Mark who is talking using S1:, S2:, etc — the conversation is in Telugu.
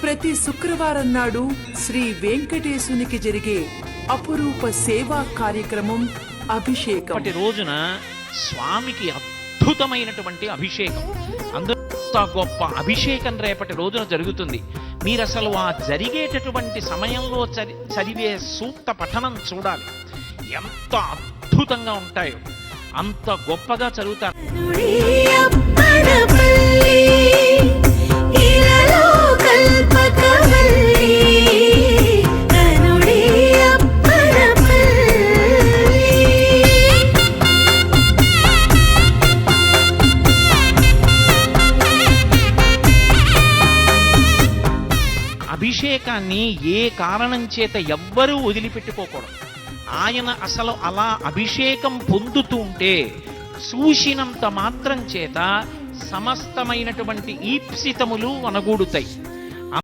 S1: ప్రతి శుక్రవారం నాడు శ్రీ వెంకటేశునికి జరిగే అపురూప సేవా కార్యక్రమం అభిషేకం.
S2: అప్పటి రోజున స్వామికి అద్భుతమైనటువంటి అభిషేకం, అంత గొప్ప అభిషేకం రేపటి రోజున జరుగుతుంది. మీరు అసలు ఆ జరిగేటటువంటి సమయంలో చదివే సూక్త పఠనం చూడాలి, ఎంత అద్భుతంగా ఉంటాయో, అంత గొప్పగా చదువుతారు. అభిషేకాన్ని ఏ కారణం చేత ఎవ్వరూ వదిలిపెట్టుకోకూడదు. ఆయన అసలు అలా అభిషేకం పొందుతూ ఉంటే చూసినంత మాత్రం చేత సమస్తమైనటువంటి ఈప్సితములు వనగూడుతాయి.